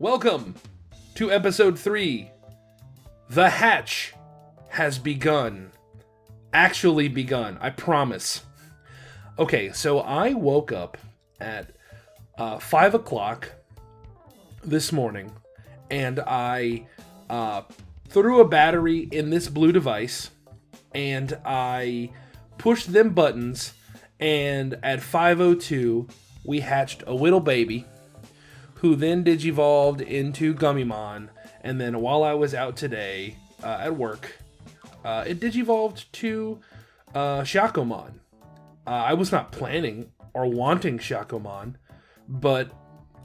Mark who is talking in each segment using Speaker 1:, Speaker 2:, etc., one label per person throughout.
Speaker 1: Welcome to episode 3. The hatch has begun. Actually begun, I promise. Okay, so I woke up at 5 o'clock this morning, and I threw a battery in this blue device, and I pushed them buttons, and at 5:02, we hatched a little baby, who then digivolved into Gummymon, and then while I was out today at work, it digivolved to Shakomon. I was not planning or wanting Shakomon, but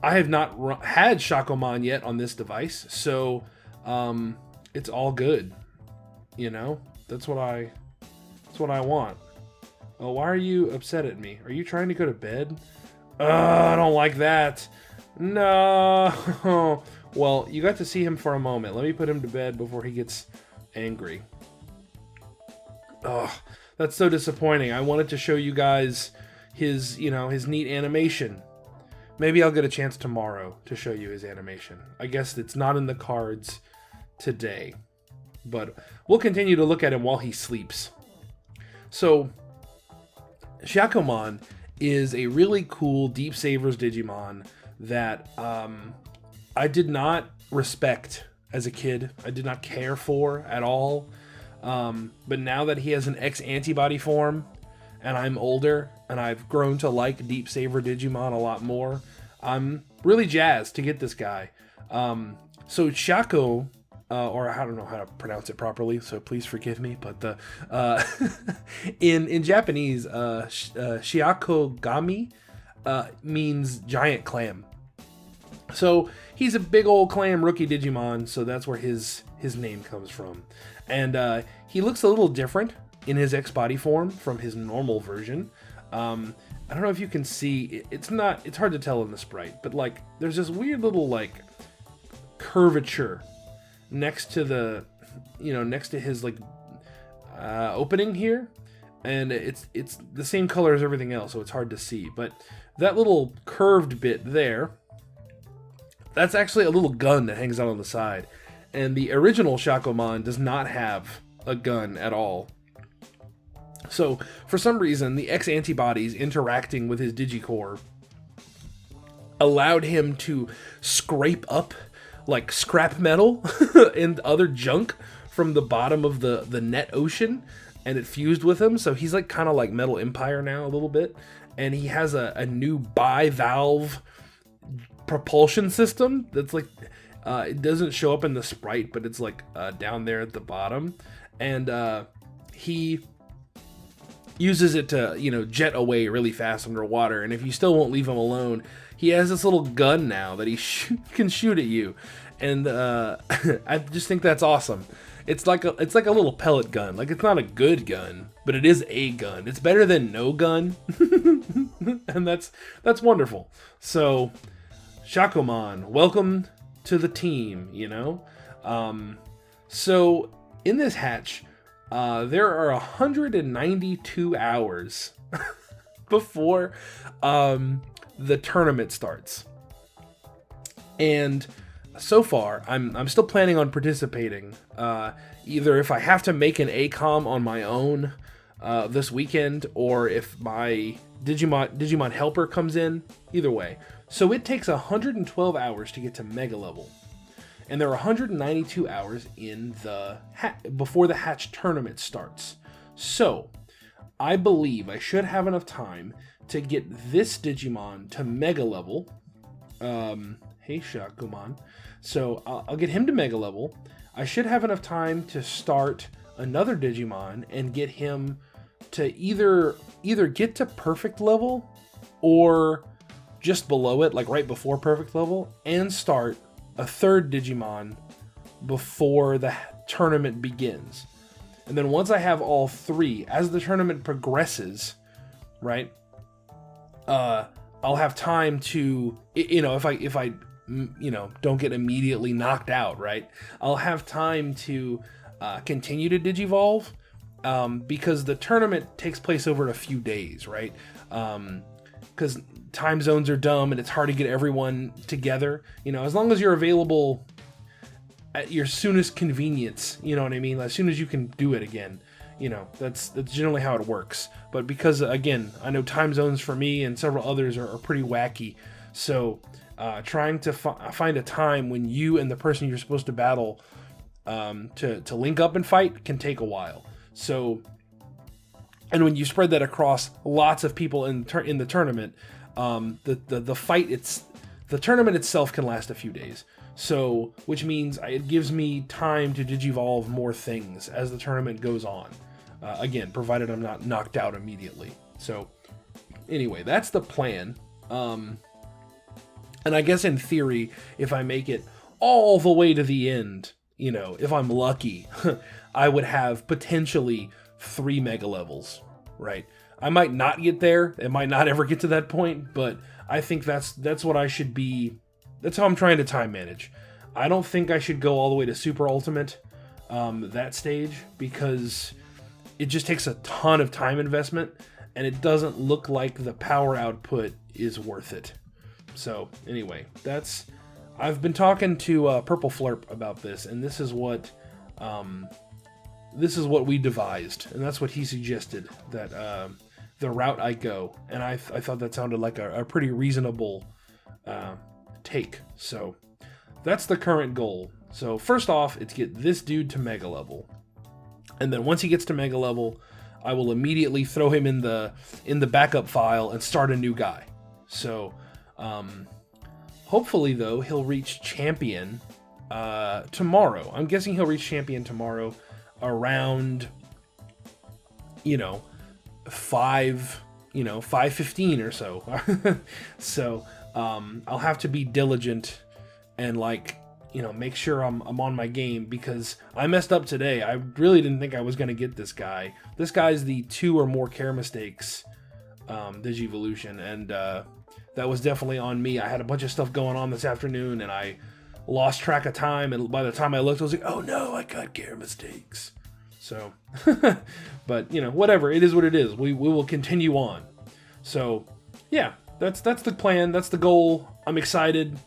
Speaker 1: I have not had Shakomon yet on this device, so it's all good. You know, that's what I want. Oh, why are you upset at me? Are you trying to go to bed? I don't like that. No. Well, you got to see him for a moment. Let me put him to bed before he gets angry. Oh, that's so disappointing. I wanted to show you guys his neat animation. Maybe I'll get a chance tomorrow to show you his animation. I guess it's not in the cards today, but we'll continue to look at him while he sleeps. So, Shakomon is a really cool Deep Savers Digimon that I did not respect as a kid. I did not care for at all. But now that he has an X-antibody form, and I'm older, and I've grown to like Deep Saver Digimon a lot more, I'm really jazzed to get this guy. So Shako, or I don't know how to pronounce it properly, so please forgive me, but the in Japanese, Shiakogami means giant clam. So he's a big old clam rookie Digimon, so that's where his name comes from. And he looks a little different in his X-body form from his normal version. I don't know if you can see, it's hard to tell in the sprite, but like there's this weird little like curvature next to his like opening here, and it's the same color as everything else, so it's hard to see. But that little curved bit there, that's actually a little gun that hangs out on the side. And the original Shakomon does not have a gun at all. So, for some reason, the X-antibodies interacting with his Digicore allowed him to scrape up, like, scrap metal and other junk from the bottom of the net ocean, and it fused with him. So he's, like, kind of like Metal Empire now, a little bit. And he has a new bi-valve propulsion system that's, like... it doesn't show up in the sprite, but it's like down there at the bottom, and he uses it to jet away really fast underwater. And if you still won't leave him alone, he has this little gun now that he can shoot at you, and I just think that's awesome. It's like a little pellet gun. Like, it's not a good gun, but it is a gun. It's better than no gun, and that's wonderful. So, Shakomon, welcome to the team, So in this hatch, there are 192 hours before the tournament starts. And so far, I'm still planning on participating. Either if I have to make an ACOM on my own this weekend, or if my Digimon helper comes in, either way. So it takes 112 hours to get to Mega Level. And there are 192 hours in the before the hatch tournament starts. So, I believe I should have enough time to get this Digimon to Mega Level. Hey Shakomon. So, I'll get him to Mega Level. I should have enough time to start another Digimon and get him to either get to perfect level, or just below it, like right before perfect level, and start a third Digimon before the tournament begins. And then once I have all three, as the tournament progresses, right, I'll have time to, if I don't get immediately knocked out, right, I'll have time to continue to Digivolve, because the tournament takes place over a few days, right? Because time zones are dumb and it's hard to get everyone together. You know, as long as you're available at your soonest convenience, you know what I mean? As soon as you can do it again, you know, that's generally how it works. But because, again, I know time zones for me and several others are pretty wacky, so trying to find a time when you and the person you're supposed to battle to link up and fight can take a while. So, and when you spread that across lots of people in the tournament, the tournament itself can last a few days. So, which means it gives me time to digivolve more things as the tournament goes on. Again, provided I'm not knocked out immediately. So, anyway, that's the plan. And I guess in theory, if I make it all the way to the end, you know, if I'm lucky, I would have potentially 3 mega levels, right? I might not get there. It might not ever get to that point, but I think that's what I should be. That's how I'm trying to time manage. I don't think I should go all the way to Super Ultimate, that stage, because it just takes a ton of time investment, and it doesn't look like the power output is worth it. So anyway, I've been talking to Purple Flurp about this, and this is what we devised, and that's what he suggested, that the route I go, and I thought that sounded like a pretty reasonable take. So that's the current goal. So first off, it's get this dude to mega level, and then once he gets to mega level, I will immediately throw him in the backup file and start a new guy. So hopefully though he'll reach champion tomorrow. I'm guessing he'll reach champion tomorrow around 5:15 or so. So I'll have to be diligent and make sure I'm on my game, because I messed up today. I really didn't think I was going to get this guy. This guy's the 2 or more care mistakes Digivolution, and that was definitely on me. I had a bunch of stuff going on this afternoon, and I lost track of time, and by the time I looked, I was like, oh no, I got care mistakes. So, but, whatever. It is what it is. We will continue on. So, yeah, that's the plan. That's the goal. I'm excited.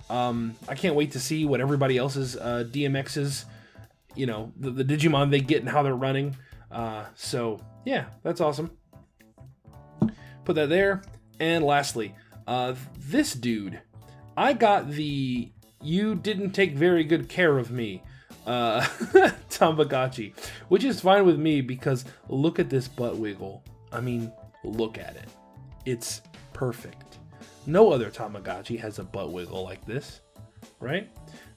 Speaker 1: I can't wait to see what everybody else's DMX's, the Digimon they get and how they're running. So, yeah, that's awesome. Put that there. And lastly, this dude, I got the "you didn't take very good care of me" Tamagotchi, which is fine with me, because look at this butt wiggle. I mean, look at it. It's perfect. No other Tamagotchi has a butt wiggle like this, right?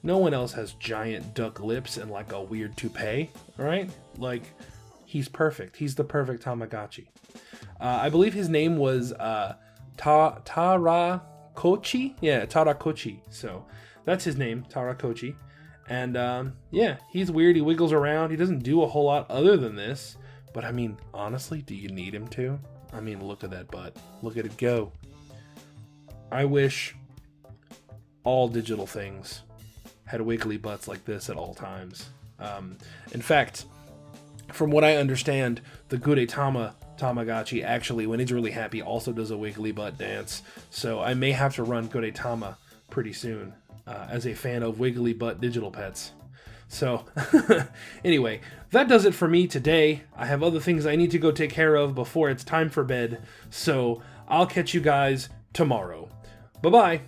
Speaker 1: No one else has giant duck lips and like a weird toupee, right? Like, he's perfect. He's the perfect Tamagotchi. I believe his name was Tarakochi? Yeah, Tarakochi. So that's his name, Tarakochi. And yeah, he's weird. He wiggles around. He doesn't do a whole lot other than this. But I mean, honestly, do you need him to? I mean, look at that butt. Look at it go. I wish all digital things had wiggly butts like this at all times. In fact, from what I understand, the Gudetama Tamagotchi actually, when he's really happy, also does a wiggly butt dance. So I may have to run Gudetama pretty soon, as a fan of wiggly butt digital pets. So anyway, that does it for me today. I have other things I need to go take care of before it's time for bed. So I'll catch you guys tomorrow. Bye-bye.